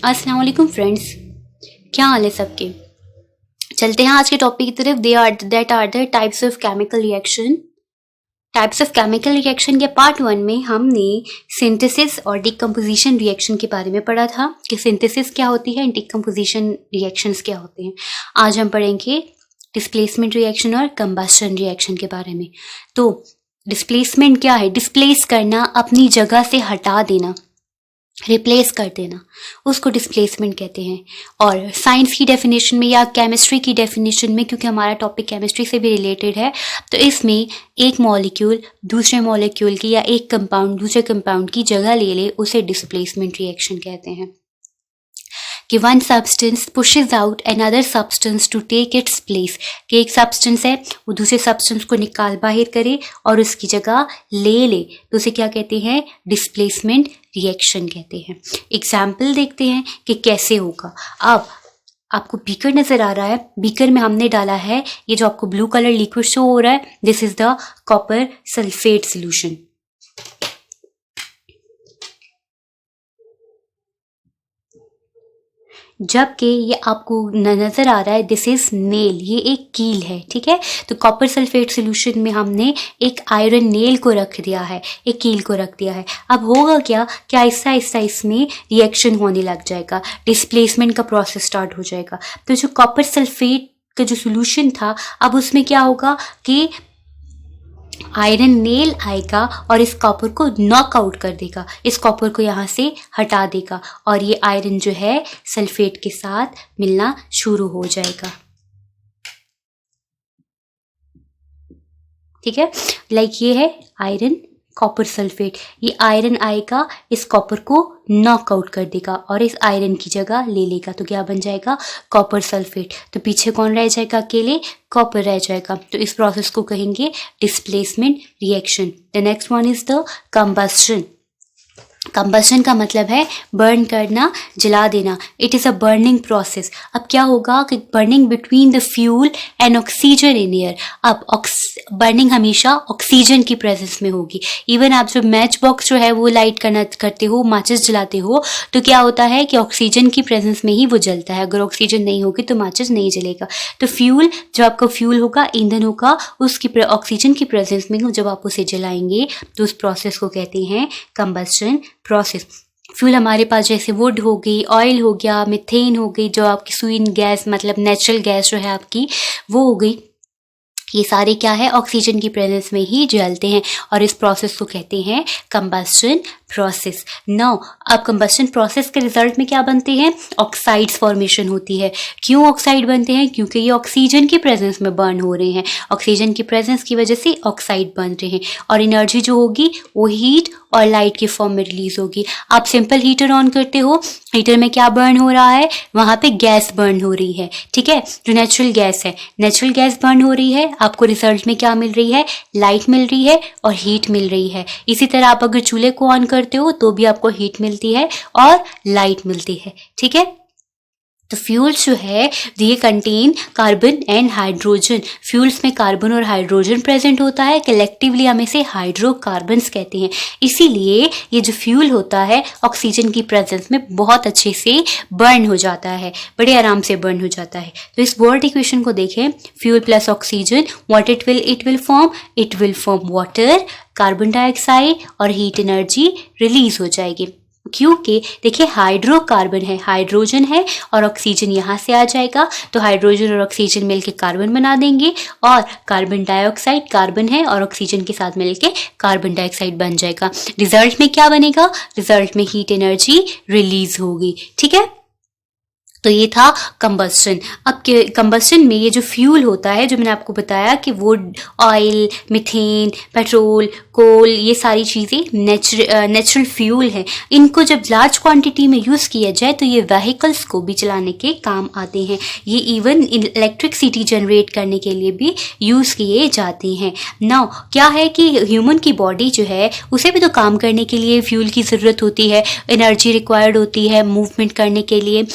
अस्सलाम वालेकुम फ्रेंड्स, क्या हाल है सबके। चलते हैं आज के टॉपिक की तरफ। That are the types of chemical reaction. Types of chemical reaction के पार्ट 1 में हमने सिंथेसिस और डिकम्पोजिशन रिएक्शन के बारे में पढ़ा था कि सिंथेसिस क्या होती है, डिकम्पोजिशन रिएक्शंस क्या होते हैं। आज हम पढ़ेंगे डिस्प्लेसमेंट रिएक्शन और कंबस्शन रिएक्शन के बारे में। तो डिस्प्लेसमेंट क्या है? डिस्प्लेस करना, अपनी जगह से हटा देना, रिप्लेस कर देना, उसको डिस्प्लेसमेंट कहते हैं। और साइंस की डेफिनेशन में या केमिस्ट्री की डेफिनेशन में, क्योंकि हमारा टॉपिक केमिस्ट्री से भी रिलेटेड है, तो इसमें एक मॉलिक्यूल दूसरे मॉलिक्यूल की या एक कंपाउंड दूसरे कंपाउंड की जगह ले ले, उसे डिस्प्लेसमेंट रिएक्शन कहते हैं। कि one substance pushes out another substance to take its place, कि एक सब्सटेंस है वो दूसरे सब्सटेंस को निकाल बाहर करे और उसकी जगह ले ले, तो उसे क्या कहते हैं? डिस्प्लेसमेंट रिएक्शन कहते हैं। एग्जाम्पल देखते हैं कि कैसे होगा। अब आपको बीकर नजर आ रहा है, बीकर में हमने डाला है ये जो आपको ब्लू कलर लिक्विड शो हो रहा है, this is the copper sulphate solution. जबकि ये आपको नजर आ रहा है दिस इज नेल, ये एक कील है, ठीक है। तो कॉपर सल्फेट सोल्यूशन में हमने एक आयरन नेल को रख दिया है, एक कील को रख दिया है। अब होगा क्या कि आहिस्ता आहिस्ता इसमें रिएक्शन होने लग जाएगा, डिस्प्लेसमेंट का प्रोसेस स्टार्ट हो जाएगा। तो जो कॉपर सल्फेट का जो सोल्यूशन था, अब उसमें क्या होगा कि आयरन नेल आएगा और इस कॉपर को नॉकआउट कर देगा, इस कॉपर को यहाँ से हटा देगा और ये आयरन जो है सल्फेट के साथ मिलना शुरू हो जाएगा, ठीक है। लाइक ये है आयरन कॉपर सल्फेट, ये आयरन आएगा इस कॉपर को नॉकआउट कर देगा और इस आयरन की जगह ले लेगा, तो क्या बन जाएगा? Copper sulphate. तो पीछे कौन रह जाएगा? अकेले कॉपर रह जाएगा। तो इस प्रोसेस को कहेंगे displacement reaction. The next one is the combustion. Combustion का मतलब है बर्न करना, जला देना। It is a burning process. अब क्या होगा कि burning between the fuel and oxygen in air. अब बर्निंग हमेशा ऑक्सीजन की प्रेजेंस में होगी। इवन आप जो मैच बॉक्स जो है वो लाइट करते हो, माचिस जलाते हो, तो क्या होता है कि ऑक्सीजन की प्रेजेंस में ही वो जलता है। अगर ऑक्सीजन नहीं होगी तो माचिस नहीं जलेगा। तो फ्यूल, जो आपका फ्यूल होगा, ईंधन होगा, उसकी ऑक्सीजन की प्रेजेंस में जब आप उसे जलाएंगे तो उस प्रोसेस को कहते हैं कंबस्शन प्रोसेस। फ्यूल हमारे पास जैसे वुड हो गई, ऑयल हो गया, मीथेन हो गई, जो आपकी स्वीन गैस मतलब नेचुरल गैस जो है आपकी, वो हो गई। ये सारे क्या है? ऑक्सीजन की प्रेजेंस में ही जलते हैं और इस प्रोसेस को कहते हैं कंबस्शन प्रोसेस। नाउ अब कंबस्शन प्रोसेस के रिजल्ट में क्या बनते हैं? ऑक्साइड्स फॉर्मेशन होती है। क्यों ऑक्साइड बनते हैं? क्योंकि ये ऑक्सीजन की प्रेजेंस में बर्न हो रहे हैं, ऑक्सीजन की प्रेजेंस की वजह से ऑक्साइड बन रहे हैं। और एनर्जी जो होगी वो हीट और लाइट के फॉर्म में रिलीज होगी। आप सिंपल हीटर ऑन करते हो, हीटर में क्या बर्न हो रहा है? वहां पे गैस बर्न हो रही है, ठीक है, जो नेचुरल गैस है। नेचुरल गैस बर्न हो रही है, आपको रिजल्ट में क्या मिल रही है? लाइट मिल रही है और हीट मिल रही है। इसी तरह आप अगर चूल्हे को ऑन करते हो तो भी आपको हीट मिलती है और लाइट मिलती है, ठीक है। तो फ्यूल्स जो है ये contain carbon and hydrogen. Fuels में कार्बन और हाइड्रोजन प्रेजेंट होता है, कलेक्टिवली हम इसे हाइड्रोकार्बन्स कहते हैं। इसीलिए ये जो फ्यूल होता है ऑक्सीजन की प्रेजेंस में बहुत अच्छे से बर्न हो जाता है, बड़े आराम से बर्न हो जाता है। तो इस बोर्ड इक्वेशन को देखें, fuel plus oxygen, what it will form water, carbon dioxide और हीट एनर्जी रिलीज हो जाएगी। क्योंकि देखिए हाइड्रोकार्बन है, हाइड्रोजन है और ऑक्सीजन यहाँ से आ जाएगा, तो हाइड्रोजन और ऑक्सीजन मिलके कार्बन बना देंगे और कार्बन डाइऑक्साइड, कार्बन है और ऑक्सीजन के साथ मिलके कार्बन डाइऑक्साइड बन जाएगा। रिजल्ट में क्या बनेगा? रिजल्ट में हीट एनर्जी रिलीज होगी, ठीक है। तो ये था कंबस्शन। अब कंबस्शन में ये जो फ्यूल होता है, जो मैंने आपको बताया कि वुड, ऑयल, मीथेन, पेट्रोल, कोल, ये सारी चीज़ें नेचुरल फ्यूल हैं। इनको जब लार्ज क्वांटिटी में यूज़ किया जाए तो ये व्हीकल्स को भी चलाने के काम आते हैं। ये इवन इलेक्ट्रिसिटी जनरेट करने के लिए भी यूज़ किए जाते हैं। नाउ क्या है कि ह्यूमन की बॉडी जो है उसे भी तो काम करने के लिए फ्यूल की ज़रूरत होती है, एनर्जी रिक्वायर्ड होती है मूवमेंट करने के लिए,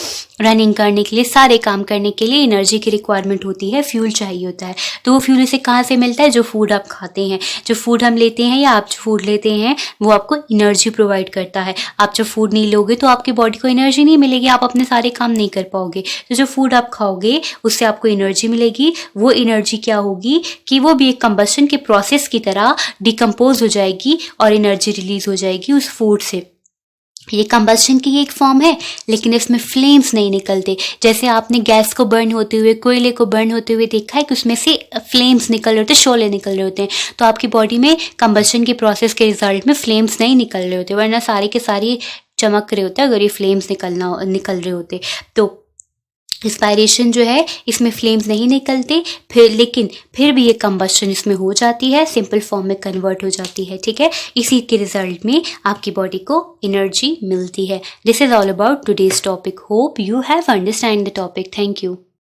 रनिंग करने के लिए, सारे काम करने के लिए एनर्जी की रिक्वायरमेंट होती है, फ्यूल चाहिए होता है। तो वो फ्यूल इसे कहाँ से मिलता है? जो फूड आप खाते हैं, जो फूड हम लेते हैं या आप जो फूड लेते हैं वो आपको एनर्जी प्रोवाइड करता है। आप जब फूड नहीं लोगे तो आपकी बॉडी को एनर्जी नहीं मिलेगी, आप अपने सारे काम नहीं कर पाओगे। तो जो फूड आप खाओगे उससे आपको एनर्जी मिलेगी। वो एनर्जी क्या होगी कि वो भी एक कंबशन के प्रोसेस की तरह डिकम्पोज हो जाएगी और एनर्जी रिलीज हो जाएगी उस फूड से। ये कंबशन की एक फॉर्म है, लेकिन इसमें फ्लेम्स नहीं निकलते। जैसे आपने गैस को बर्न होते हुए, कोयले को बर्न होते हुए देखा है कि उसमें से फ्लेम्स निकल रहे होते हैं, शोले निकल रहे होते हैं। तो आपकी बॉडी में कंबशन के प्रोसेस के रिजल्ट में फ्लेम्स नहीं निकल रहे होते, वरना सारे के सारे चमक रहे होते अगर ये फ्लेम्स निकल रहे होते। तो रिस्पायरेशन जो है इसमें फ्लेम्स नहीं निकलते, फिर भी ये कंबशन इसमें हो जाती है, सिंपल फॉर्म में कन्वर्ट हो जाती है। ठीक है, इसी के रिजल्ट में आपकी बॉडी को एनर्जी मिलती है। This is all about today's topic. Hope you have understand the topic. Thank you.